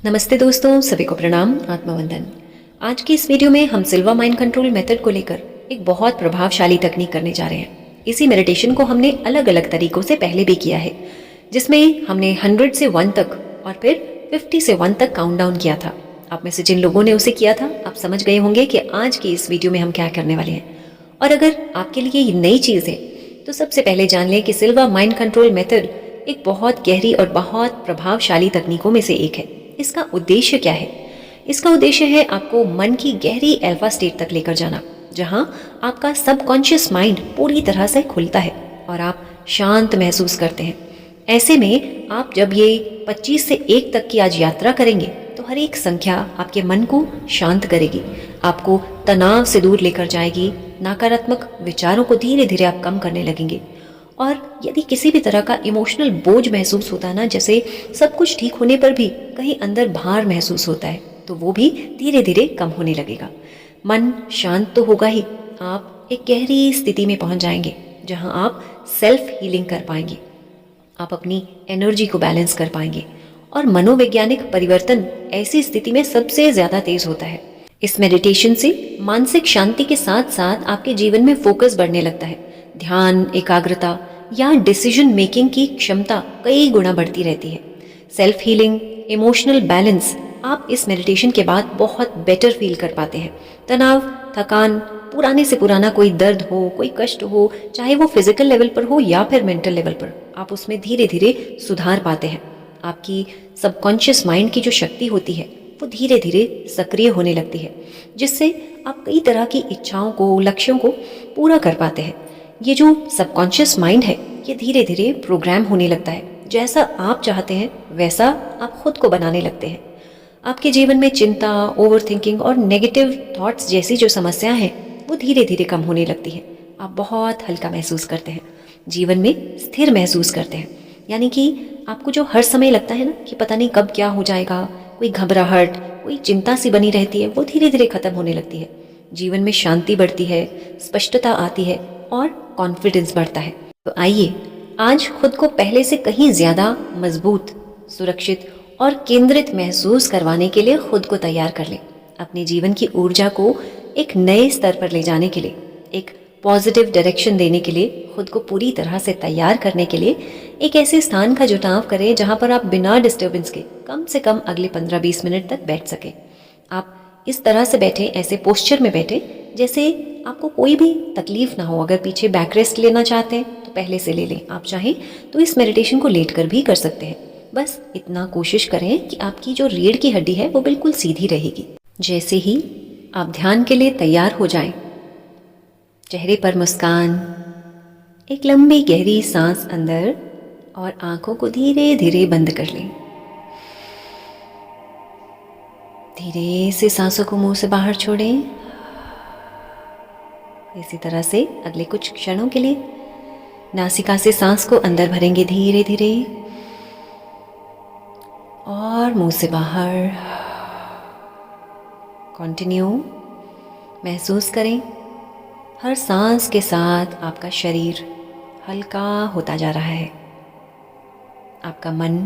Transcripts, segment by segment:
नमस्ते दोस्तों, सभी को प्रणाम, आत्मवंदन। आज की इस वीडियो में हम सिल्वा माइंड कंट्रोल मेथड को लेकर एक बहुत प्रभावशाली तकनीक करने जा रहे हैं। इसी मेडिटेशन को हमने अलग अलग तरीकों से पहले भी किया है, जिसमें हमने 100 से 1 तक और फिर 50 से 1 तक काउंटडाउन किया था। आप में से जिन लोगों ने उसे किया था, आप समझ गए होंगे कि आज की इस वीडियो में हम क्या करने वाले हैं। और अगर आपके लिए ये नई चीज़ है, तो सबसे पहले जान लें कि सिल्वा माइंड कंट्रोल मेथड एक बहुत गहरी और बहुत प्रभावशाली तकनीकों में से एक है। इसका उद्देश्य क्या है? इसका उद्देश्य है आपको मन की गहरी अल्फा स्टेट तक लेकर जाना, जहां आपका सबकॉन्शियस माइंड पूरी तरह से खुलता है और आप शांत महसूस करते हैं। ऐसे में आप जब ये 25 से 1 तक की आज यात्रा करेंगे, तो हर एक संख्या आपके मन को शांत करेगी, आपको तनाव से दूर लेकर जाएगी, नकारात्मक विचारों को धीरे धीरे आप कम करने लगेंगे। और यदि किसी भी तरह का इमोशनल बोझ महसूस होता है ना, जैसे सब कुछ ठीक होने पर भी कहीं अंदर भार महसूस होता है, तो वो भी धीरे धीरे कम होने लगेगा। मन शांत तो होगा ही, आप एक गहरी स्थिति में पहुंच जाएंगे जहां आप सेल्फ हीलिंग कर पाएंगे, आप अपनी एनर्जी को बैलेंस कर पाएंगे। और मनोवैज्ञानिक परिवर्तन ऐसी स्थिति में सबसे ज्यादा तेज होता है। इस मेडिटेशन से मानसिक शांति के साथ साथ आपके जीवन में फोकस बढ़ने लगता है। ध्यान, एकाग्रता या डिसीजन मेकिंग की क्षमता कई गुना बढ़ती रहती है। सेल्फ हीलिंग, इमोशनल बैलेंस आप इस मेडिटेशन के बाद बहुत बेटर फील कर पाते हैं। तनाव, थकान, पुराने से पुराना कोई दर्द हो, कोई कष्ट हो, चाहे वो फिजिकल लेवल पर हो या फिर मेंटल लेवल पर, आप उसमें धीरे धीरे सुधार पाते हैं। आपकी सबकॉन्शियस माइंड की जो शक्ति होती है, वो धीरे धीरे सक्रिय होने लगती है, जिससे आप कई तरह की इच्छाओं को, लक्ष्यों को पूरा कर पाते हैं। ये जो सबकॉन्शियस माइंड है, ये धीरे धीरे प्रोग्राम होने लगता है। जैसा आप चाहते हैं वैसा आप खुद को बनाने लगते हैं। आपके जीवन में चिंता, ओवरथिंकिंग और नेगेटिव थॉट्स जैसी जो समस्याएं हैं, वो धीरे धीरे कम होने लगती है। आप बहुत हल्का महसूस करते हैं, जीवन में स्थिर महसूस करते हैं। यानी कि आपको जो हर समय लगता है ना कि पता नहीं कब क्या हो जाएगा, कोई घबराहट, कोई चिंता सी बनी रहती है, वो धीरे धीरे खत्म होने लगती है। जीवन में शांति बढ़ती है, स्पष्टता आती है और कॉन्फिडेंस बढ़ता है। तो आइए आज खुद को पहले से कहीं ज्यादा मजबूत, सुरक्षित और केंद्रित महसूस करवाने के लिए खुद को तैयार कर लें। अपने जीवन की ऊर्जा को एक नए स्तर पर ले जाने के लिए, एक पॉजिटिव डायरेक्शन देने के लिए, खुद को पूरी तरह से तैयार करने के लिए एक ऐसे स्थान का जुटाव करें जहां पर आप बिना डिस्टर्बेंस के कम से कम अगले 15-20 मिनट तक बैठ सकें। आप इस तरह से बैठें, ऐसे पोस्चर में बैठें जैसे आपको कोई भी तकलीफ ना हो। अगर पीछे बैक रेस्ट लेना चाहते हैं तो पहले से ले लें। आप चाहें तो इस मेडिटेशन को लेट कर भी कर सकते हैं। बस इतना कोशिश करें कि आपकी जो रीढ़ की हड्डी है वो बिल्कुल सीधी रहेगी। जैसे ही आप ध्यान के लिए तैयार हो जाएं, चेहरे पर मुस्कान, एक लंबी गहरी सांस अंदर और आंखों को धीरे धीरे बंद कर लें। धीरे से सांसों को मुंह से बाहर छोड़ें। इसी तरह से अगले कुछ क्षणों के लिए नासिका से सांस को अंदर भरेंगे धीरे धीरे और मुंह से बाहर। कंटिन्यू महसूस करें, हर सांस के साथ आपका शरीर हल्का होता जा रहा है, आपका मन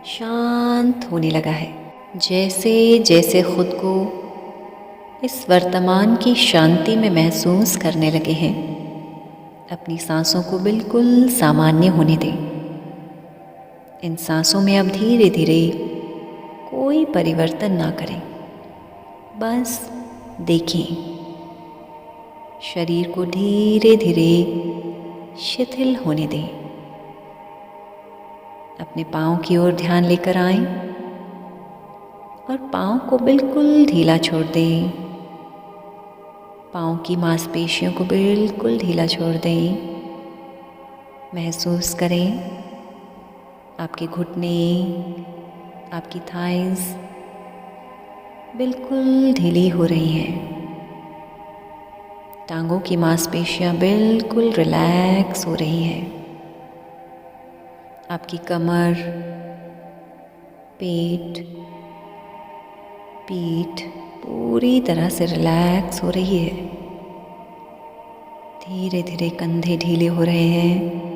शांत होने लगा है। जैसे जैसे खुद को इस वर्तमान की शांति में महसूस करने लगे हैं, अपनी सांसों को बिल्कुल सामान्य होने दें। इन सांसों में अब धीरे धीरे कोई परिवर्तन ना करें, बस देखें। शरीर को धीरे धीरे शिथिल होने दें। अपने पाँव की ओर ध्यान लेकर आएं और पाँव को बिल्कुल ढीला छोड़ दें। पाँव की मांसपेशियों को बिल्कुल ढीला छोड़ दें। महसूस करें आपके घुटने, आपकी थाइज बिल्कुल ढीली हो रही हैं। टांगों की मांसपेशियां बिल्कुल रिलैक्स हो रही हैं। आपकी कमर, पेट, पीठ पूरी तरह से रिलैक्स हो रही है। धीरे धीरे कंधे ढीले हो रहे हैं।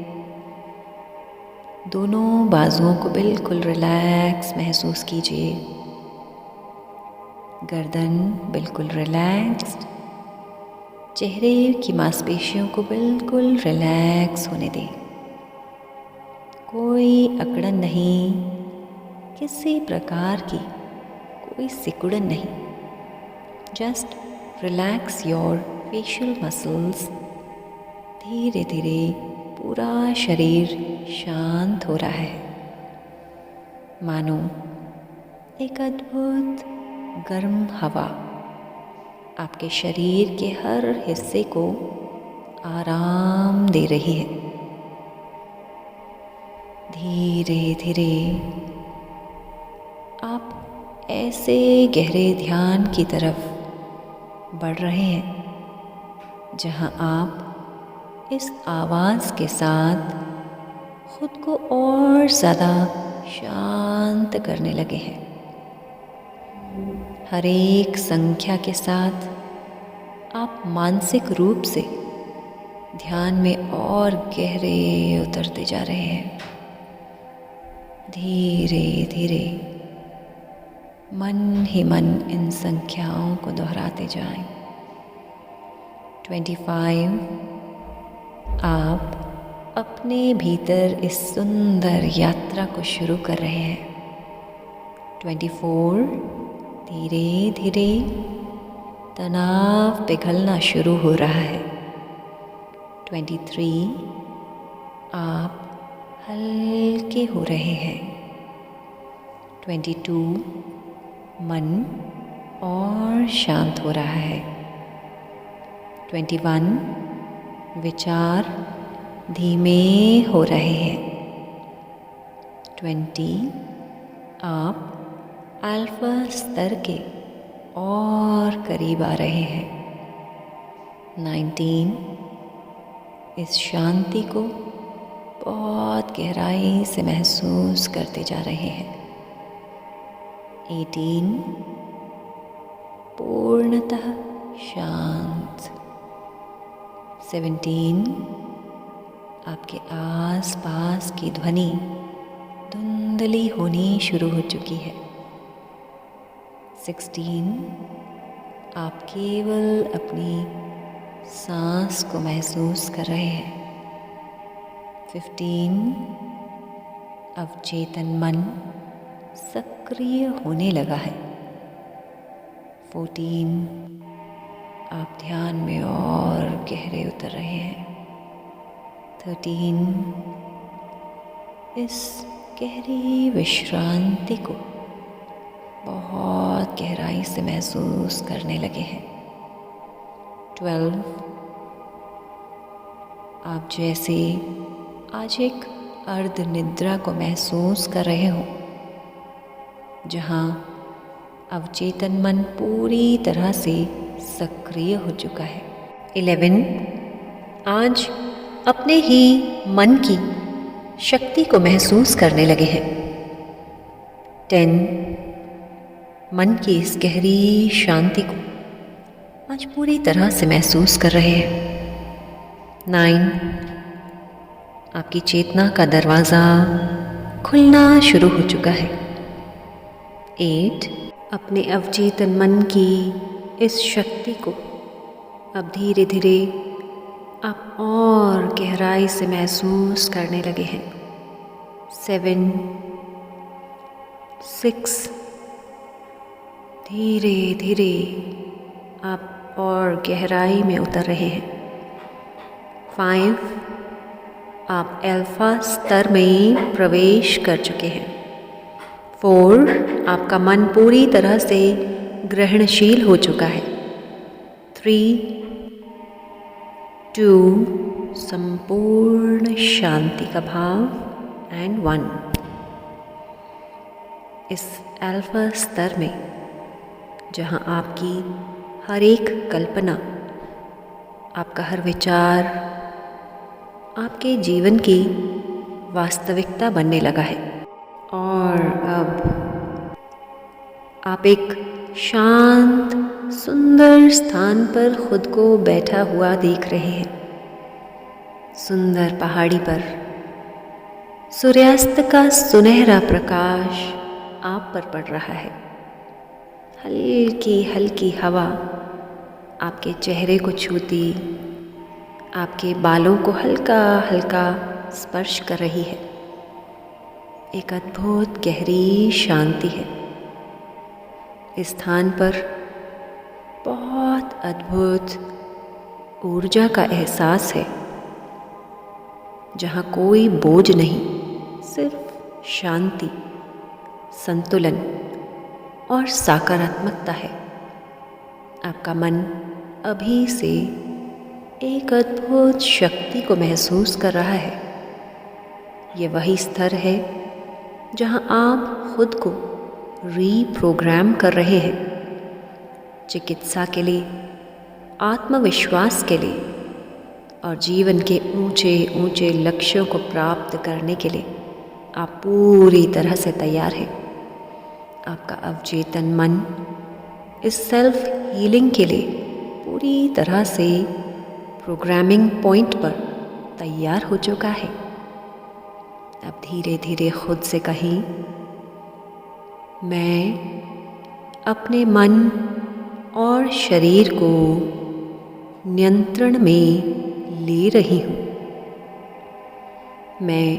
दोनों बाजुओं को बिल्कुल रिलैक्स महसूस कीजिए। गर्दन बिल्कुल रिलैक्स्ड, चेहरे की मांसपेशियों को बिल्कुल रिलैक्स होने दें। कोई अकड़न नहीं, किसी प्रकार की कोई सिकुड़न नहीं। Just relax your facial muscles. धीरे धीरे पूरा शरीर शांत हो रहा है, मानो एक अद्भुत गर्म हवा आपके शरीर के हर हिस्से को आराम दे रही है। धीरे धीरे आप ऐसे गहरे ध्यान की तरफ बढ़ रहे हैं जहां आप इस आवाज़ के साथ खुद को और ज़्यादा शांत करने लगे हैं। हर एक संख्या के साथ आप मानसिक रूप से ध्यान में और गहरे उतरते जा रहे हैं। धीरे धीरे मन ही मन इन संख्याओं को दोहराते जाएं। 25। आप अपने भीतर इस सुंदर यात्रा को शुरू कर रहे हैं। 24। धीरे धीरे तनाव पिघलना शुरू हो रहा है। 23। आप हल्के हो रहे हैं। 22। मन और शांत हो रहा है। 21। विचार धीमे हो रहे हैं। 20। आप अल्फा स्तर के और करीब आ रहे हैं। 19। इस शांति को बहुत गहराई से महसूस करते जा रहे हैं। 18। पूर्णतः शांत। 17। आपके आस पास की ध्वनि धुंधली होनी शुरू हो चुकी है। 16। आप केवल अपनी सांस को महसूस कर रहे हैं। 15। अवचेतन मन सक्रिय होने लगा है। 14। आप ध्यान में और गहरे उतर रहे हैं। 13। इस गहरी विश्रांति को बहुत गहराई से महसूस करने लगे हैं। 12। आप जैसे आज एक अर्ध निद्रा को महसूस कर रहे हो, जहाँ अवचेतन मन पूरी तरह से सक्रिय हो चुका है। 11। आज अपने ही मन की शक्ति को महसूस करने लगे हैं। 10। मन की इस गहरी शांति को आज पूरी तरह से महसूस कर रहे हैं। 9। आपकी चेतना का दरवाज़ा खुलना शुरू हो चुका है। 8। अपने अवचेतन मन की इस शक्ति को अब धीरे धीरे आप और गहराई से महसूस करने लगे हैं। 7। 6। धीरे धीरे आप और गहराई में उतर रहे हैं। 5। आप अल्फा स्तर में प्रवेश कर चुके हैं। 4। आपका मन पूरी तरह से ग्रहणशील हो चुका है। 3। 2। संपूर्ण शांति का भाव एंड 1। इस अल्फा स्तर में जहाँ आपकी हर एक कल्पना, आपका हर विचार आपके जीवन की वास्तविकता बनने लगा है। और अब आप एक शांत सुंदर स्थान पर खुद को बैठा हुआ देख रहे हैं। सुंदर पहाड़ी पर सूर्यास्त का सुनहरा प्रकाश आप पर पड़ रहा है। हल्की हल्की हवा आपके चेहरे को छूती, आपके बालों को हल्का हल्का स्पर्श कर रही है। एक अद्भुत गहरी शांति है। इस स्थान पर बहुत अद्भुत ऊर्जा का एहसास है, जहाँ कोई बोझ नहीं, सिर्फ शांति, संतुलन और सकारात्मकता है। आपका मन अभी से एक अद्भुत शक्ति को महसूस कर रहा है। ये वही स्तर है जहाँ आप खुद को रीप्रोग्राम कर रहे हैं, चिकित्सा के लिए, आत्मविश्वास के लिए और जीवन के ऊंचे ऊंचे लक्ष्यों को प्राप्त करने के लिए आप पूरी तरह से तैयार हैं। आपका अवचेतन मन इस सेल्फ हीलिंग के लिए पूरी तरह से प्रोग्रामिंग पॉइंट पर तैयार हो चुका है। अब धीरे धीरे खुद से कहें, मैं अपने मन और शरीर को नियंत्रण में ले रही हूँ। मैं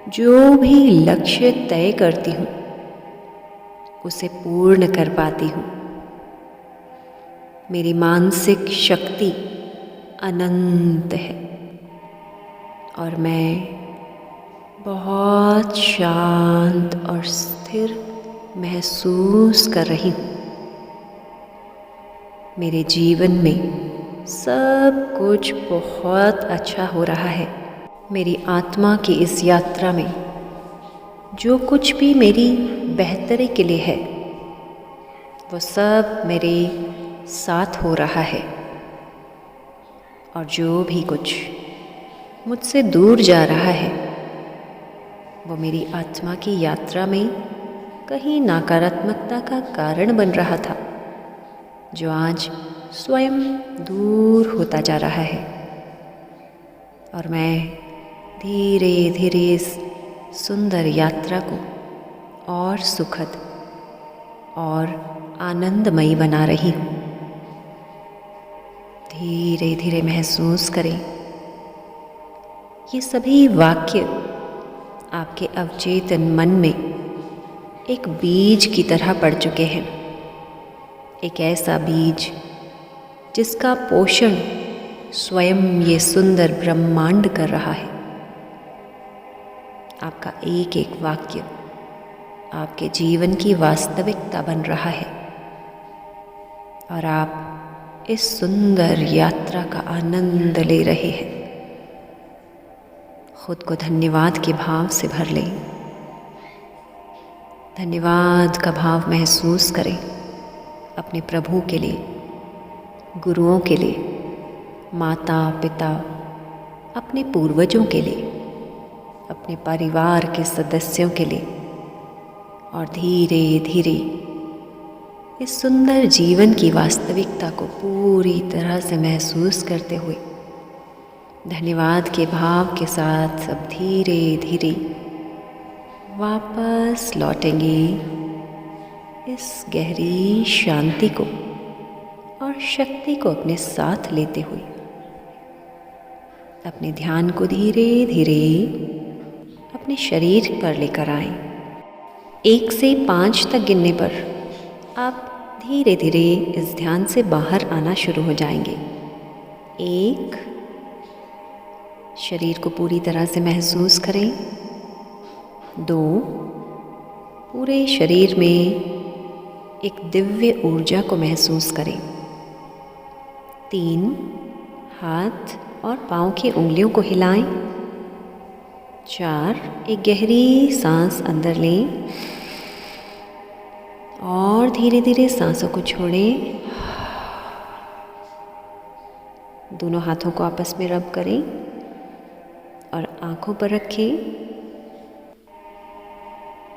जो भी लक्ष्य तय करती हूँ उसे पूर्ण कर पाती हूँ। मेरी मानसिक शक्ति अनंत है और मैं बहुत शांत और स्थिर महसूस कर रही हूँ। मेरे जीवन में सब कुछ बहुत अच्छा हो रहा है। मेरी आत्मा की इस यात्रा में जो कुछ भी मेरी बेहतरी के लिए है, वो सब मेरे साथ हो रहा है। और जो भी कुछ मुझसे दूर जा रहा है, वो मेरी आत्मा की यात्रा में कहीं नकारात्मकता का कारण बन रहा था, जो आज स्वयं दूर होता जा रहा है। और मैं धीरे धीरे इस सुंदर यात्रा को और सुखद और आनंदमयी बना रही हूँ। धीरे धीरे महसूस करें, ये सभी वाक्य आपके अवचेतन मन में एक बीज की तरह पड़ चुके हैं। एक ऐसा बीज जिसका पोषण स्वयं ये सुंदर ब्रह्मांड कर रहा है। आपका एक एक वाक्य आपके जीवन की वास्तविकता बन रहा है और आप इस सुंदर यात्रा का आनंद ले रहे हैं। खुद को धन्यवाद के भाव से भर लें। धन्यवाद का भाव महसूस करें अपने प्रभु के लिए, गुरुओं के लिए, माता पिता, अपने पूर्वजों के लिए, अपने परिवार के सदस्यों के लिए। और धीरे धीरे इस सुंदर जीवन की वास्तविकता को पूरी तरह से महसूस करते हुए धन्यवाद के भाव के साथ सब धीरे धीरे वापस लौटेंगे इस गहरी शांति को और शक्ति को अपने साथ लेते हुए। अपने ध्यान को धीरे धीरे अपने शरीर पर लेकर आएं। 1 से 5 तक गिनने पर आप धीरे धीरे इस ध्यान से बाहर आना शुरू हो जाएंगे। 1, शरीर को पूरी तरह से महसूस करें। 2, पूरे शरीर में एक दिव्य ऊर्जा को महसूस करें। 3, हाथ और पाँव की उंगलियों को हिलाएं। 4, एक गहरी सांस अंदर लें और धीरे धीरे सांसों को छोड़ें। दोनों हाथों को आपस में रब करें और आंखों पर रखें।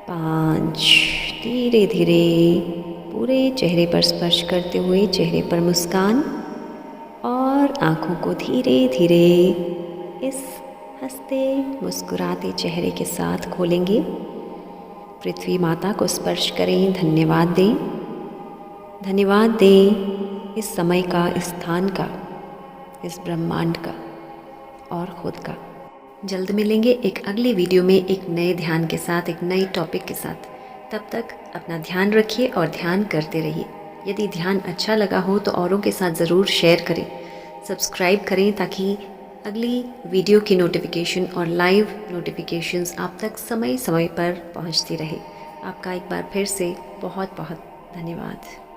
5, धीरे धीरे पूरे चेहरे पर स्पर्श करते हुए चेहरे पर मुस्कान और आंखों को धीरे धीरे इस हंसते मुस्कुराते चेहरे के साथ खोलेंगे। पृथ्वी माता को स्पर्श करें, धन्यवाद दें धन्यवाद दें इस समय का, इस स्थान का, इस ब्रह्मांड का और खुद का। जल्द मिलेंगे एक अगली वीडियो में एक नए ध्यान के साथ, एक नए टॉपिक के साथ। तब तक अपना ध्यान रखिए और ध्यान करते रहिए। यदि ध्यान अच्छा लगा हो तो औरों के साथ ज़रूर शेयर करें, सब्सक्राइब करें ताकि अगली वीडियो की नोटिफिकेशन और लाइव नोटिफिकेशंस आप तक समय समय पर पहुंचती रहे। आपका एक बार फिर से बहुत बहुत धन्यवाद।